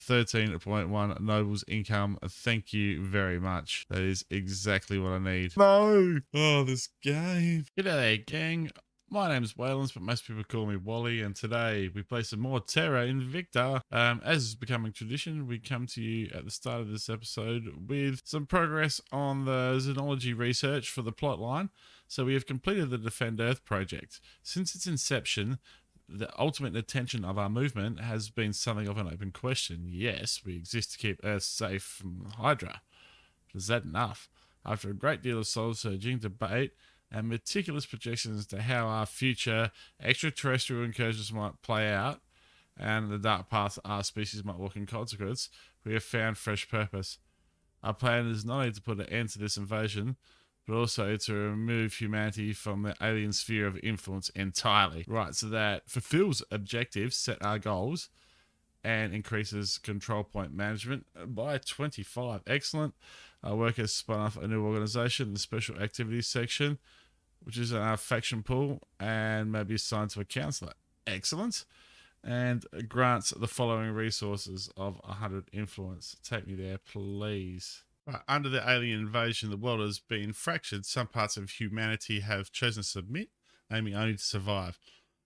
13.1 Nobles income. Thank you very much. That is exactly what I need. No! Oh, this game. G'day there, gang. My name's Waylens, but most people call me Wally, and today we play some more Terra Invicta. As is becoming tradition, we come to you at the start of this episode with some progress on the xenology research for the plotline. So we have completed the Defend Earth project. Since its inception, the ultimate intention of our movement has been something of an open question. Yes, we exist to keep Earth safe from Hydra. But is that enough? After a great deal of soul-searching, debate, and meticulous projections as to how our future extraterrestrial incursions might play out, and the dark path our species might walk in consequence, we have found fresh purpose. Our plan is not only to put an end to this invasion, but also to remove humanity from the alien sphere of influence entirely. Right, so that fulfills objectives, set our goals, and increases control point management by 25. Excellent. Our work has spun off a new organization, the Special Activities section, which is our faction pool, and maybe assigned to a counselor. Excellent. And grants the following resources of 100 influence. Take me there, please. Right, under the alien invasion, the world has been fractured. Some parts of humanity have chosen to submit, aiming only to survive.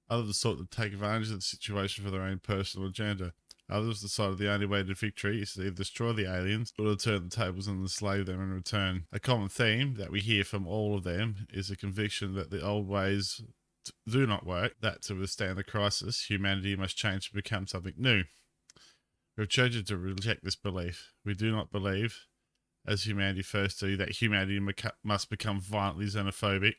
Others sought to take advantage of the situation for their own personal agenda. Others decided the only way to victory is to either destroy the aliens or to turn the tables and enslave them in return. A common theme that we hear from all of them is a conviction that the old ways do not work, that to withstand the crisis, humanity must change to become something new. We've chosen to reject this belief. We do not believe, as humanity first do, that humanity must become violently xenophobic,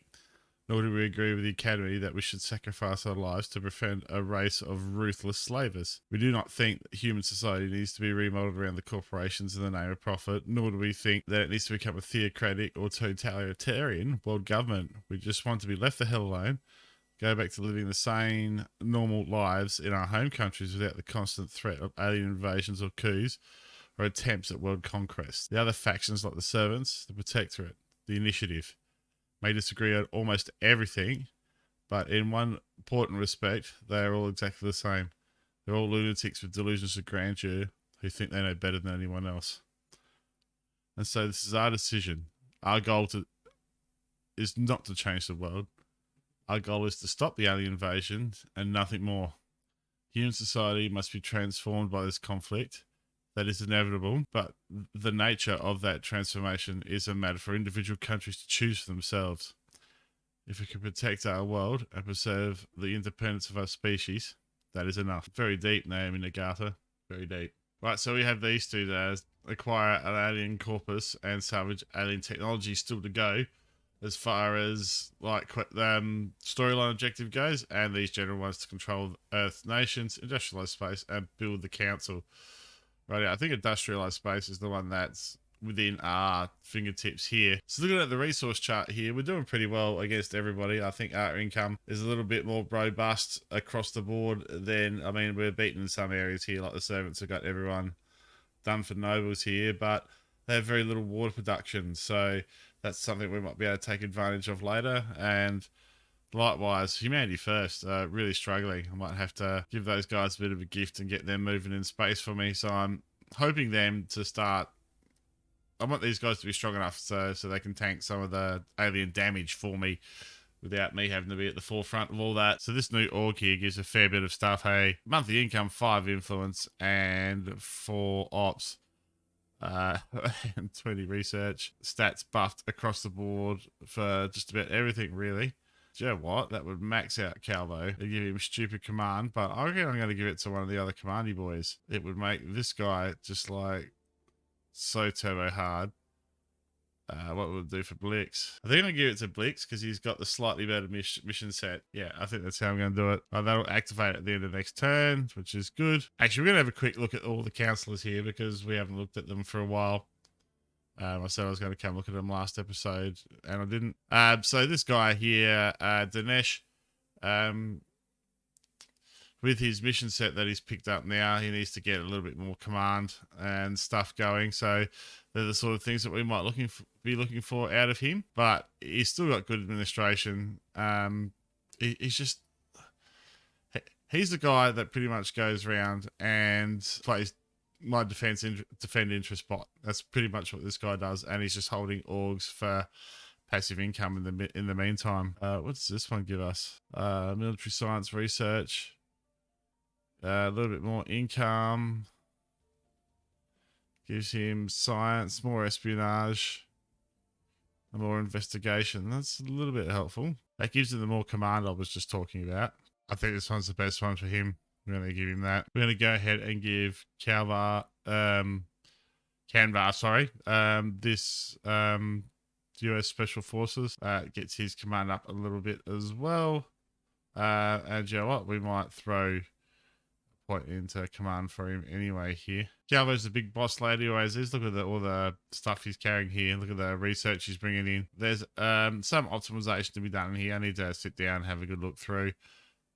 nor do we agree with the Academy that we should sacrifice our lives to prevent a race of ruthless slavers. We do not think that human society needs to be remodeled around the corporations in the name of profit, nor do we think that it needs to become a theocratic or totalitarian world government. We just want to be left the hell alone, go back to living the same normal lives in our home countries without the constant threat of alien invasions or coups or attempts at world conquest. The other factions, like the Servants, the Protectorate, the Initiative, may disagree on almost everything, but in one important respect, they are all exactly the same. They're all lunatics with delusions of grandeur who think they know better than anyone else. And so this is our decision. Our goal is not to change the world. Our goal is to stop the alien invasion and nothing more. Human society must be transformed by this conflict. That is inevitable, but the nature of that transformation is a matter for individual countries to choose for themselves. If we can protect our world and preserve the independence of our species, that is enough. Very deep, Naomi Nagata. Very deep. Right, so we have these two there. Acquire an alien corpus and salvage alien technology still to go as far as like storyline objective goes, and these general ones to control Earth nations, industrialize space, and build the council. Right, I think industrialized space is the one that's within our fingertips here. So looking at the resource chart here, we're doing pretty well against everybody. I think our income is a little bit more robust across the board than, I mean, we're beaten in some areas here, like the Servants have got everyone done for nobles here, but they have very little water production. So that's something we might be able to take advantage of later. And likewise, Humanity First, really struggling. I might have to give those guys a bit of a gift and get them moving in space for me. So I'm hoping them to start. I want these guys to be strong enough so they can tank some of the alien damage for me without me having to be at the forefront of all that. So this new org here gives a fair bit of stuff. Hey, monthly income, 5 influence, and 4 ops. And 20 research. Stats buffed across the board for just about everything, really. Do you know what? That would max out Calvo and give him stupid command, but I reckon I'm going to give it to one of the other commandy boys. It would make this guy just like so turbo hard. What would it do for Blix? I think I'm going to give it to Blix because he's got the slightly better mission set. Yeah, I think that's how I'm going to do it. That'll activate at the end of the next turn, which is good. Actually, we're going to have a quick look at all the councillors here because we haven't looked at them for a while. I said I was going to come look at them last episode, and I didn't. So this guy here, Dinesh, with his mission set that he's picked up now, he needs to get a little bit more command and stuff going. So they're the sort of things that we might be looking for out of him. But he's still got good administration. He's the guy that pretty much goes around and plays my defend interest bot. That's pretty much what this guy does, and he's just holding orgs for passive income in the meantime. What does this one give us? Military science research. A little bit more income. Gives him science, more espionage, and more investigation. That's a little bit helpful. That gives him the more command I was just talking about. I think this one's the best one for him. We're going to give him that. We're going to go ahead and give Canva, this US Special Forces. Gets his command up a little bit as well. And you know what? We might throw a point into command for him anyway here. Calvo's the big boss lady always is. Look at all the stuff he's carrying here. Look at the research he's bringing in. There's some optimization to be done here. I need to sit down and have a good look through.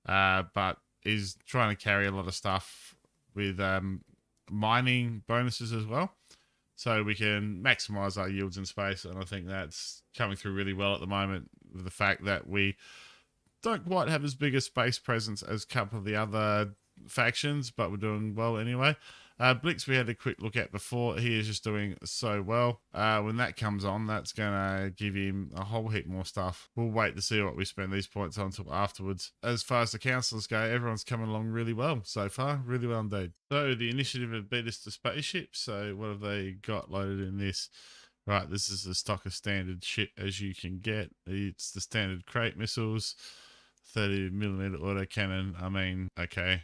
But he's trying to carry a lot of stuff with mining bonuses as well. So we can maximize our yields in space. And I think that's coming through really well at the moment with the fact that we don't quite have as big a space presence as a couple of the other factions, but we're doing well anyway. Blix we had a quick look at before. He is just doing so well. When that comes on, that's going to give him a whole heap more stuff. We'll wait to see what we spend these points on until afterwards. As far as the councillors go, everyone's coming along really well so far. Really well indeed. So the initiative have beat us to spaceships. So what have they got loaded in this? Right, this is the stock of standard shit as you can get. It's the standard crate missiles, 30mm autocannon. I mean, okay.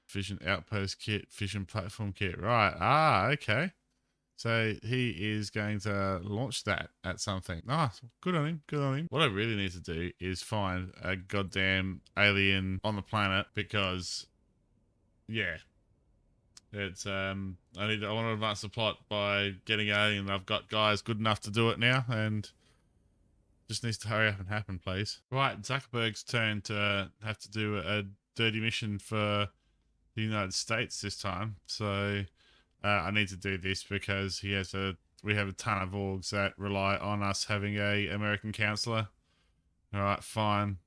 Fission outpost kit, fission platform kit. Right. Okay. So he is going to launch that at something. Nice. Good on him. Good on him. What I really need to do is find a goddamn alien on the planet because, yeah, it's I want to advance the plot by getting an alien. I've got guys good enough to do it now, and just needs to hurry up and happen, please. Right, Zuckerberg's turn to have to do a dirty mission for the United States this time. So I need to do this because we have a ton of orgs that rely on us having a American counselor. All right, fine.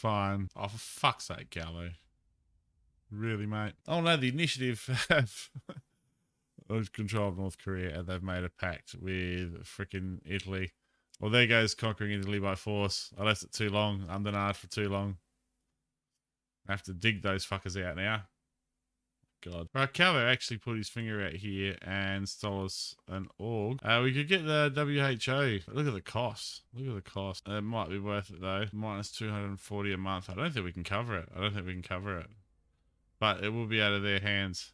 Oh, for fuck's sake, Gallo. Really, mate? Oh no, the initiative have control of North Korea, and they've made a pact with freaking Italy. Well, there goes conquering Italy by force. I left it too long, undenied for too long. I have to dig those fuckers out now. God. Right, Calvo actually put his finger out here and stole us an org. We could get the WHO. Look at the cost. Look at the cost. It might be worth it though. Minus 240 a month. I don't think we can cover it. But it will be out of their hands.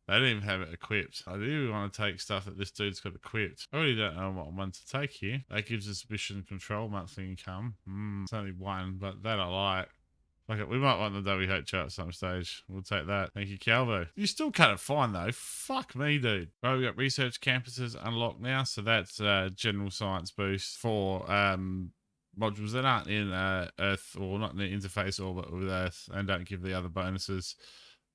They don't even have it equipped. I do want to take stuff that this dude's got equipped. I really don't know what one to take here. That gives us mission control monthly income. It's only one, but that I like. Okay, we might want the WHO at some stage. We'll take that. Thank you, Calvo. You still cut it fine, though. Fuck me, dude. Right, we got research campuses unlocked now. So that's general science boost for modules that aren't in Earth, or not in the interface orbit with Earth, and don't give the other bonuses.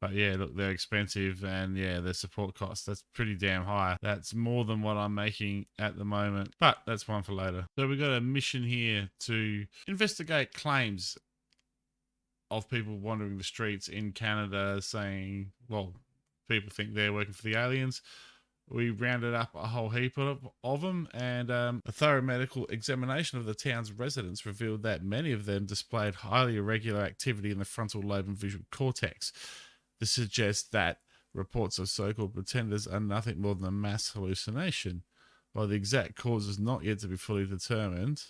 But yeah, look, they're expensive, and yeah, their support costs, that's pretty damn high. That's more than what I'm making at the moment, but that's one for later. So we've got a mission here to investigate claims of people wandering the streets in Canada saying, well, people think they're working for the aliens. We rounded up a whole heap of them, and a thorough medical examination of the town's residents revealed that many of them displayed highly irregular activity in the frontal lobe and visual cortex. This suggests that reports of so-called pretenders are nothing more than a mass hallucination. While the exact cause is not yet to be fully determined,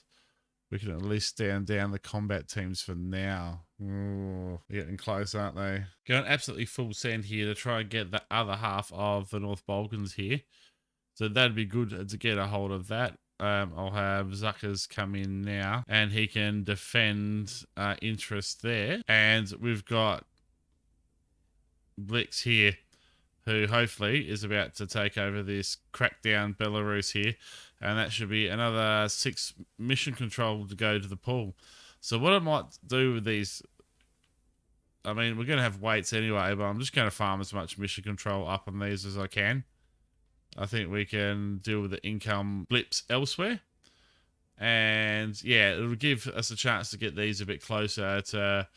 we can at least stand down the combat teams for now. Ooh, they're getting close, aren't they? Going absolutely full send here to try and get the other half of the North Balkans here. So that'd be good to get a hold of that. I'll have Zuckers come in now, and he can defend interest there. And we've got Blix here, who hopefully is about to take over this crackdown Belarus here. And that should be another 6 mission control to go to the pool. So what I might do with these, I mean, we're going to have weights anyway, but I'm just going to farm as much mission control up on these as I can. I think we can deal with the income blips elsewhere. And yeah, it'll give us a chance to get these a bit closer to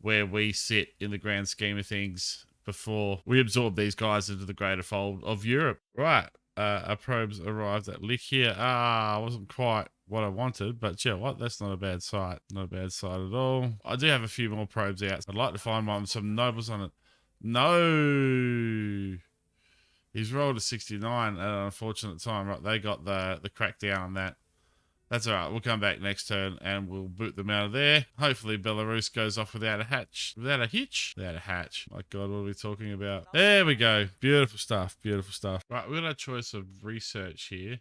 where we sit in the grand scheme of things before we absorb these guys into the greater fold of Europe. Right. Our probes arrived at Lick here. Wasn't quite what I wanted, but yeah, what? That's not a bad sight. Not a bad sight at all. I do have a few more probes out. I'd like to find one with some nobles on it. No. He's rolled a 69 at an unfortunate time. Right, they got the crackdown on that. That's all right. We'll come back next turn and we'll boot them out of there. Hopefully Belarus goes off without a hatch. Without a hitch? Without a hatch. My God, what are we talking about? There we go. Beautiful stuff. Beautiful stuff. Right, we've got a choice of research here.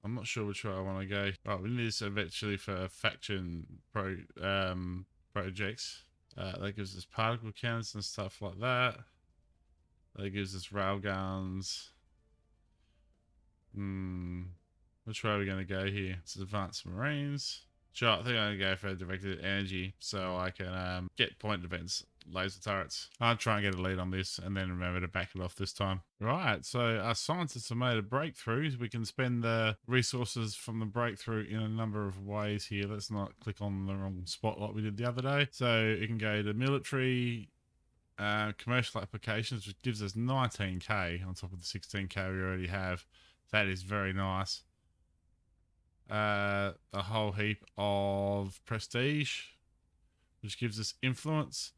I'm not sure which way I want to go. Right, we need this eventually for faction projects. That gives us particle counts and stuff like that. That gives us railguns. Which way are we going to go here? It's advanced marines. Sure, I think I'm going to go for directed energy so I can get point defense laser turrets. I'll try and get a lead on this and then remember to back it off this time. Right, so our scientists have made a breakthrough. We can spend the resources from the breakthrough in a number of ways here. Let's not click on the wrong spot like we did the other day. So it can go to military, commercial applications, which gives us 19k on top of the 16k we already have. That is very nice. A whole heap of prestige, which gives us influence,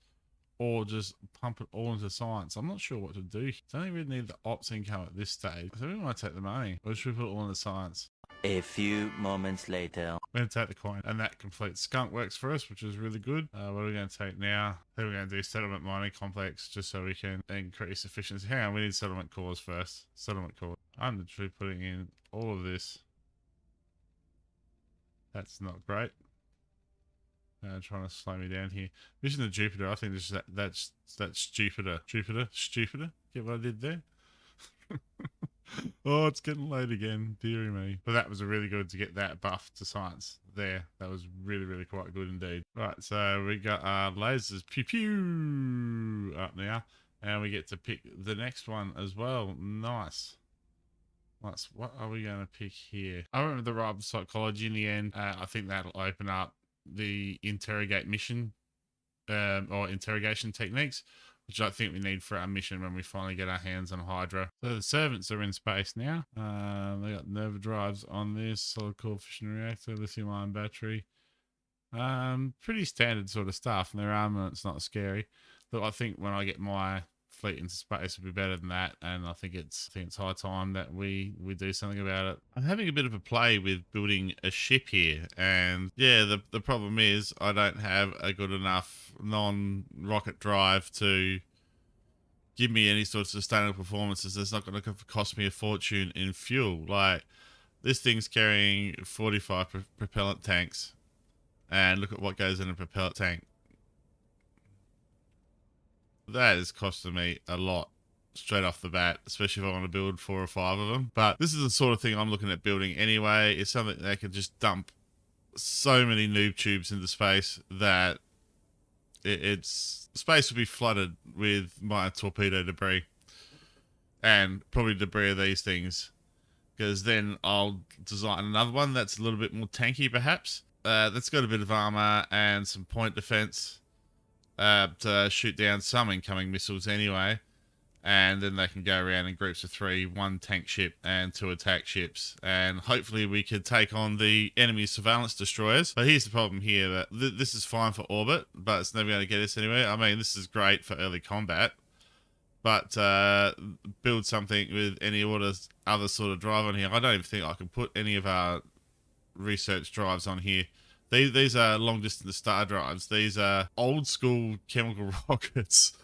or just pump it all into science. I'm not sure what to do. Don't really need the ops income at this stage, so we might take the money, or should we put it all into science? A few moments later. We're going to take the coin, and that completes skunk works for us, which is really good. What are we going to take now? I think we're going to do settlement mining complex just so we can increase efficiency. Hang on, we need settlement cores first. Settlement core. I'm literally putting in all of this. That's not great. Trying to slow me down here. Mission to Jupiter. I think that's Jupiter. Jupiter. Get what I did there? Oh, it's getting late again. Deary me. But that was a really good to get that buff to science there. That was really, really quite good indeed. Right, so we got our lasers. Pew pew up now. And we get to pick the next one as well. Nice. What are we going to pick here? I remember the right psychology in the end. I think that'll open up the interrogate mission or interrogation techniques, which I think we need for our mission when we finally get our hands on Hydra. So the servants are in space now. They got nerve drives on this, solid core fission reactor, lithium ion battery. Pretty standard sort of stuff, and their armament's not scary. But I think when I get my fleet into space will be better than that, and I think it's high time that we do something about it. I'm having a bit of a play with building a ship here, and yeah, the problem is I don't have a good enough non-rocket drive to give me any sort of sustainable performances. That's not going to cost me a fortune in fuel. Like, this thing's carrying 45 propellant tanks, and look at what goes in a propellant tank. That is costing me a lot straight off the bat, especially if I want to build 4 or 5 of them. But this is the sort of thing I'm looking at building anyway. It's something that can just dump so many noob tubes into space that space will be flooded with my torpedo debris and probably debris of these things, because then I'll design another one that's a little bit more tanky perhaps, that's got a bit of armor and some point defense to shoot down some incoming missiles anyway, and then they can go around in groups of 3, 1 tank ship and 2 attack ships, and hopefully we could take on the enemy surveillance destroyers. But here's the problem here, that this is fine for orbit, but it's never going to get us anywhere. I mean, this is great for early combat, but build something with any other sort of drive on here. I don't even think I can put any of our research drives on here. These are long distance star drives. These are old school chemical rockets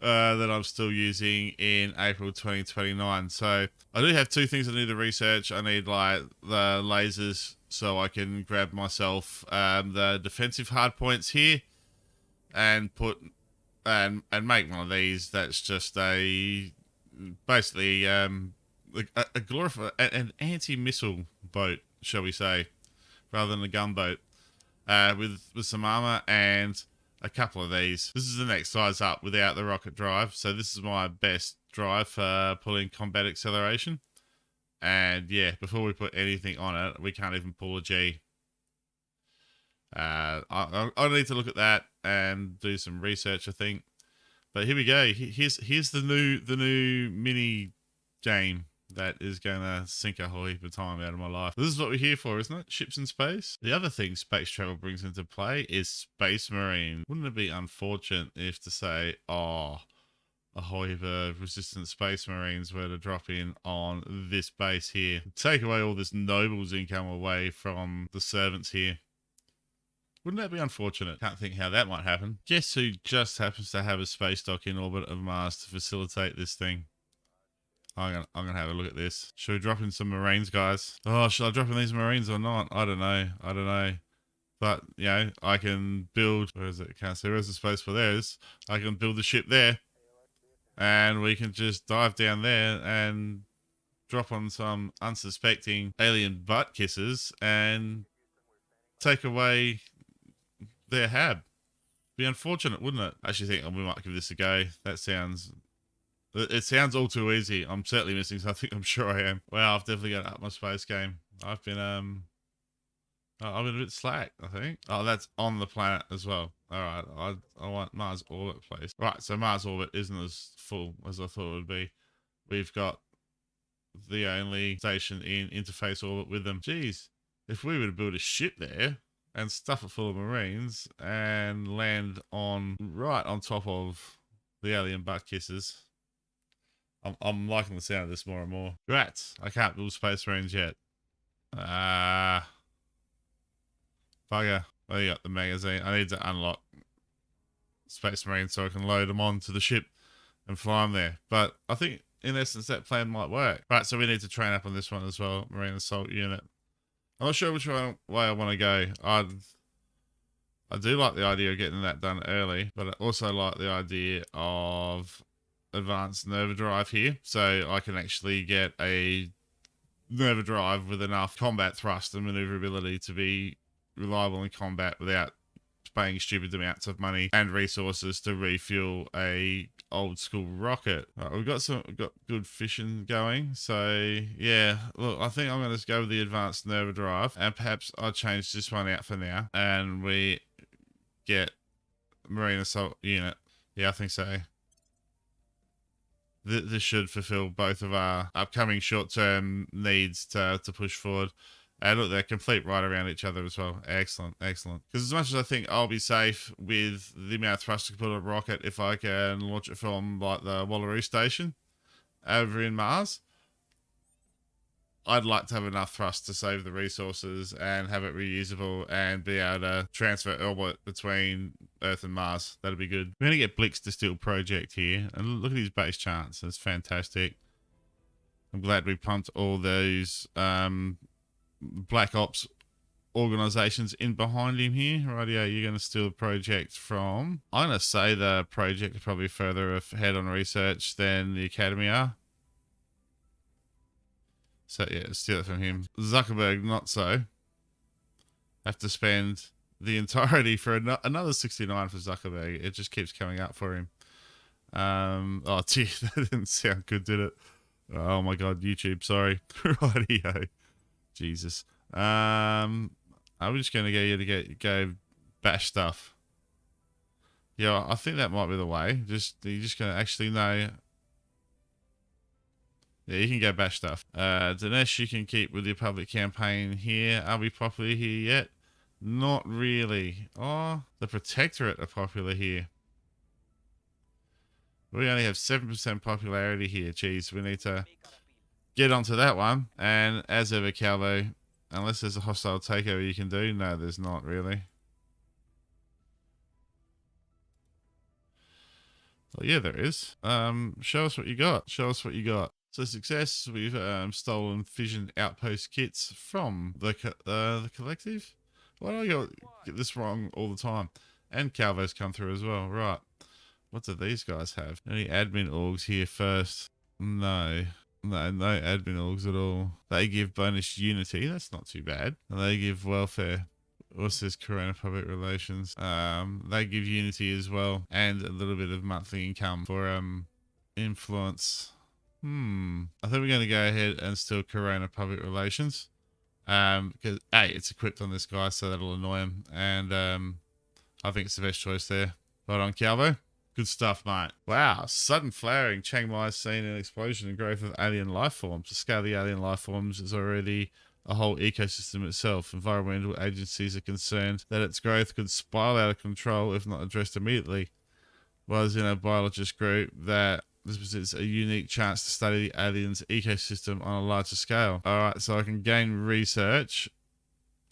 that I'm still using in April 2029. So I do have 2 things I need to research. I need like the lasers so I can grab myself the defensive hardpoints here and put and make one of these. That's just basically an anti-missile boat, shall we say, rather than a gunboat. With some armor and a couple of these. This is the next size up without the rocket drive. So this is my best drive for pulling combat acceleration. And yeah, before we put anything on it, we can't even pull a G. I need to look at that and do some research, I think. But here we go. Here's the new mini game that is going to sink a whole heap of time out of my life. This is what we're here for, isn't it? Ships in space. The other thing space travel brings into play is Space Marine. Wouldn't it be unfortunate if to say, oh, a whole heap of resistant Space Marines were to drop in on this base here? Take away all this Nobles income away from the servants here. Wouldn't that be unfortunate? Can't think how that might happen. Guess who just happens to have a space dock in orbit of Mars to facilitate this thing? I'm gonna have a look at this. Should we drop in some Marines, guys? Oh, should I drop in these Marines or not? I don't know. But, you know, I can build... Where is it? Can't see. Where's the space for theirs? I can build the ship there. And we can just dive down there and drop on some unsuspecting alien butt kisses and take away their hab. Be unfortunate, wouldn't it? I actually think we might give this a go. That sounds... It sounds all too easy. I'm certainly missing something. I'm sure I am. Wow, I've definitely got to up my space game. I've been a bit slack, I think. Oh, that's on the planet as well. All right, I want Mars orbit, please. Right, so Mars orbit isn't as full as I thought it would be. We've got the only station in interface orbit with them. Jeez, if we were to build a ship there and stuff it full of Marines and land right on top of the alien butt kisses. I'm liking the sound of this more and more. Rats. I can't build Space Marines yet. Bugger. Oh, you got the magazine. I need to unlock Space Marines so I can load them onto the ship and fly them there. But I think, in essence, that plan might work. Right, so we need to train up on this one as well. Marine Assault Unit. I'm not sure which way I want to go. I do like the idea of getting that done early, but I also like the idea of advanced Nerva Drive here, so I can actually get a Nerva Drive with enough combat thrust and maneuverability to be reliable in combat without paying stupid amounts of money and resources to refuel a old school rocket. Right, we've got good fishing going, so yeah, look, I think I'm going to go with the advanced Nerva Drive, and perhaps I'll change this one out for now and we get Marine Assault Unit. Yeah, I think so. This should fulfill both of our upcoming short-term needs to push forward. And look, they're complete right around each other as well. Excellent. Because as much as I think I'll be safe with the amount of thrust to put on a rocket if I can launch it from like the Wallaroo station over in Mars, I'd like to have enough thrust to save the resources and have it reusable and be able to transfer orbit between Earth and Mars. That'd be good. We're going to get Blix Distill Project here. And look at his base charts. That's fantastic. I'm glad we pumped all those Black Ops organizations in behind him here. Rightio, you're going to steal the project from... I'm going to say the project is probably further ahead on research than the Academy are. So yeah, steal it from him. Zuckerberg, not so. Have to spend the entirety for another 69 for Zuckerberg. It just keeps coming up for him. Oh, gee, that didn't sound good, did it? Oh my God, YouTube, sorry. Rightio. Jesus. I'm just going to get you to go bash stuff. Yeah, I think that might be the way. You're just going to actually know... Yeah, you can go bash stuff. Dinesh, you can keep with your public campaign here. Are we popular here yet? Not really. Oh, the Protectorate are popular here. We only have 7% popularity here. Jeez, we need to get onto that one. And as ever, Calvo, unless there's a hostile takeover you can do. No, there's not really. Well, yeah, there is. Show us what you got. So success, we've stolen fission outpost kits from the collective. Why do I get this wrong all the time? And Calvo's come through as well. Right. What do these guys have? Any admin orgs here first? No admin orgs at all. They give bonus unity. That's not too bad. And they give welfare. What's this? Corona Public Relations. They give unity as well. And a little bit of monthly income for influence. I think we're going to go ahead and steal Corona Public Relations. Because A, it's equipped on this guy, so that'll annoy him. And I think it's the best choice there. Right on, Calvo. Good stuff, mate. Wow. Sudden flowering. Chiang Mai seen an explosion and growth of alien life forms. The scale of the alien life forms is already a whole ecosystem itself. Environmental agencies are concerned that its growth could spiral out of control if not addressed immediately. Was in a biologist group that this presents a unique chance to study the aliens' ecosystem on a larger scale. Alright, so I can gain research,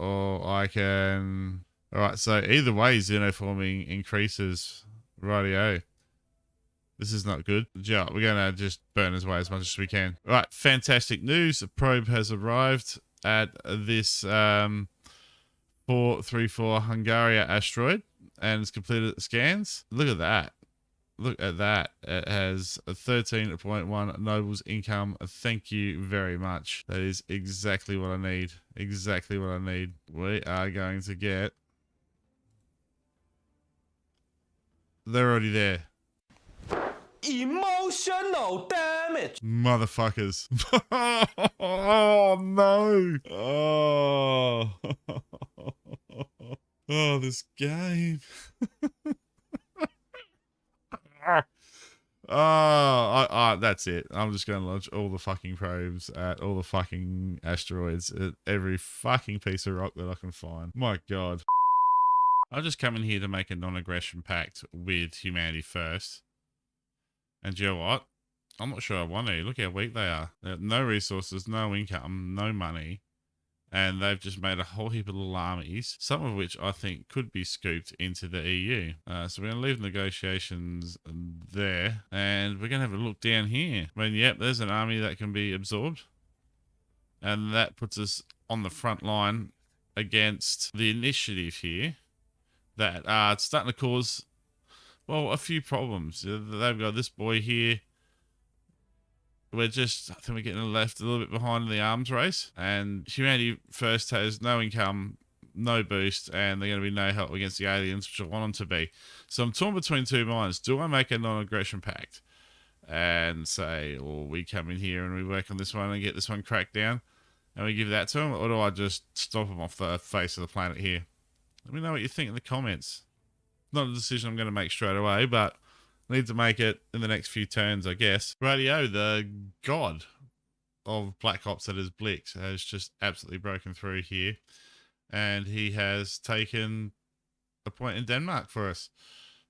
or I can... Alright, so either way, xenoforming increases. Rightio. This is not good. Yeah, we're going to just burn his way as much as we can. Right, fantastic news. A probe has arrived at this 434 Hungaria asteroid and it's completed its scans. Look at that. Look at that. It has a 13.1 Noble's income. Thank you very much. That is exactly what I need. Exactly what I need. We are going to get... They're already there. Emotional damage. Motherfuckers. Oh, no. Oh. Oh, this game. Oh, that's it. I'm just going to launch all the fucking probes at all the fucking asteroids at every fucking piece of rock that I can find. My God. I'll just come in here to make a non-aggression pact with humanity first. And you know what? I'm not sure I want to. Look how weak they are. They have no resources, no income, no money. And they've just made a whole heap of little armies, some of which I think could be scooped into the EU. So we're going to leave negotiations there. And we're going to have a look down here. I mean, yep, there's an army that can be absorbed. And that puts us on the front line against the initiative here. That it's starting to cause, well, a few problems. They've got this boy here. I think we're getting left a little bit behind in the arms race. And humanity first has no income, no boost, and they're going to be no help against the aliens, which I want them to be. So I'm torn between two minds. Do I make a non-aggression pact and say, well, we come in here and we work on this one and get this one cracked down and we give that to them? Or do I just stop them off the face of the planet here? Let me know what you think in the comments. Not a decision I'm going to make straight away, but I need to make it in the next few turns, I guess. Radio, the god of Black Ops, that is Blix, has just absolutely broken through here. And he has taken a point in Denmark for us.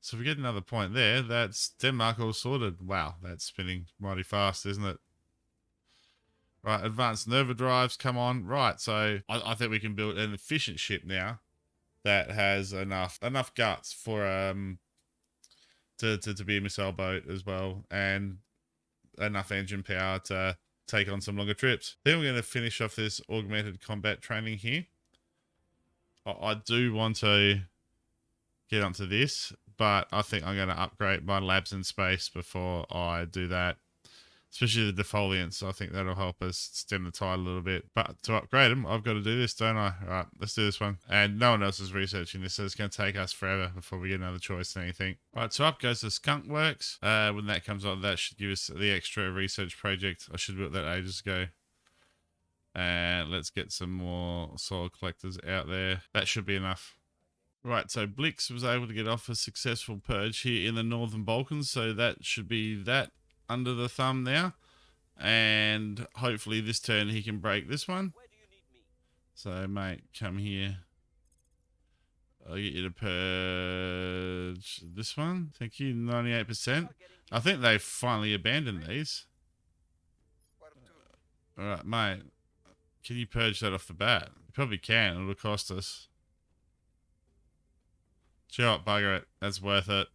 So if we get another point there, that's Denmark all sorted. Wow, that's spinning mighty fast, isn't it? Right, advanced Nerva drives, come on. Right, so I think we can build an efficient ship now that has enough guts for to be a missile boat as well, and enough engine power to take on some longer trips. Then we're going to finish off this augmented combat training here. I do want to get onto this, but I think I'm going to upgrade my labs in space before I do that. Especially the defoliants, I think that'll help us stem the tide a little bit. But to upgrade them, I've got to do this, don't I? All right, let's do this one. And no one else is researching this, so it's going to take us forever before we get another choice and anything. All right, so up goes the Skunk Works. When that comes on, that should give us the extra research project. I should have built that ages ago. And let's get some more soil collectors out there. That should be enough. Right, so Blix was able to get off a successful purge here in the Northern Balkans, so that should be that under the thumb now, and hopefully this turn he can break this one. So mate, come here. I'll get you to purge this one. Thank you. 98%. I think they've finally abandoned these. All right, mate, can you purge that off the bat? You probably can. It'll cost us. Sure, bugger it. That's worth it.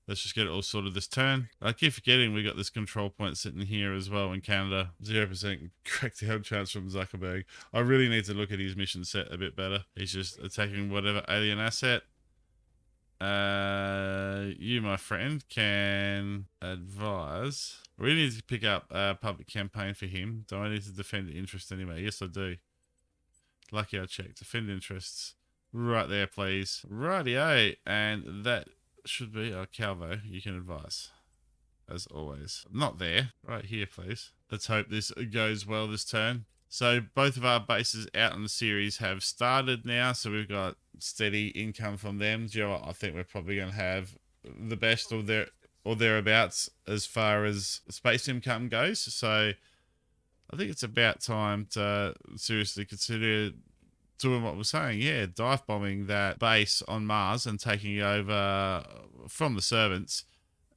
Let's just get it all sorted this turn. I keep forgetting we got this control point sitting here as well in Canada. 0% crackdown chance from Zuckerberg. I really need to look at his mission set a bit better. He's just attacking whatever alien asset. You, my friend, can advise. We need to pick up a public campaign for him. Do I need to defend interest anyway? Yes, I do. Lucky I checked. Defend interests. Right there, please. Rightio. And that should be Calvo. You can advise, as always. Not there. Right here, please. Let's hope this goes well this turn. So both of our bases out in the series have started now. So we've got steady income from them. Do you know what? I think we're probably going to have the best or thereabouts as far as space income goes. So I think it's about time to seriously consider doing what we're saying. Yeah, dive bombing that base on Mars and taking it over from the servants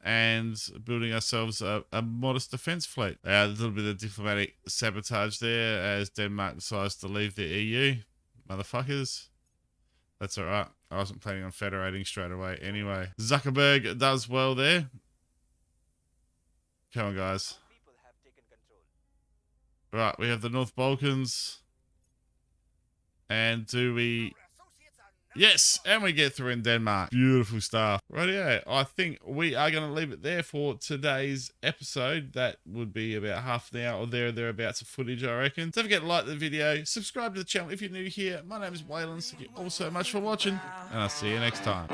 and building ourselves a modest defence fleet. A little bit of diplomatic sabotage there as Denmark decides to leave the EU. Motherfuckers. That's all right. I wasn't planning on federating straight away anyway. Zuckerberg does well there. Come on, guys. Right, we have the North Balkans. And do we... Yes, and we get through in Denmark. Beautiful stuff. Rightio, I think we are going to leave it there for today's episode. That would be about half an hour or thereabouts of footage, I reckon. Don't forget to like the video, subscribe to the channel if you're new here. My name is Waylon. Thank you all so much for watching, and I'll see you next time.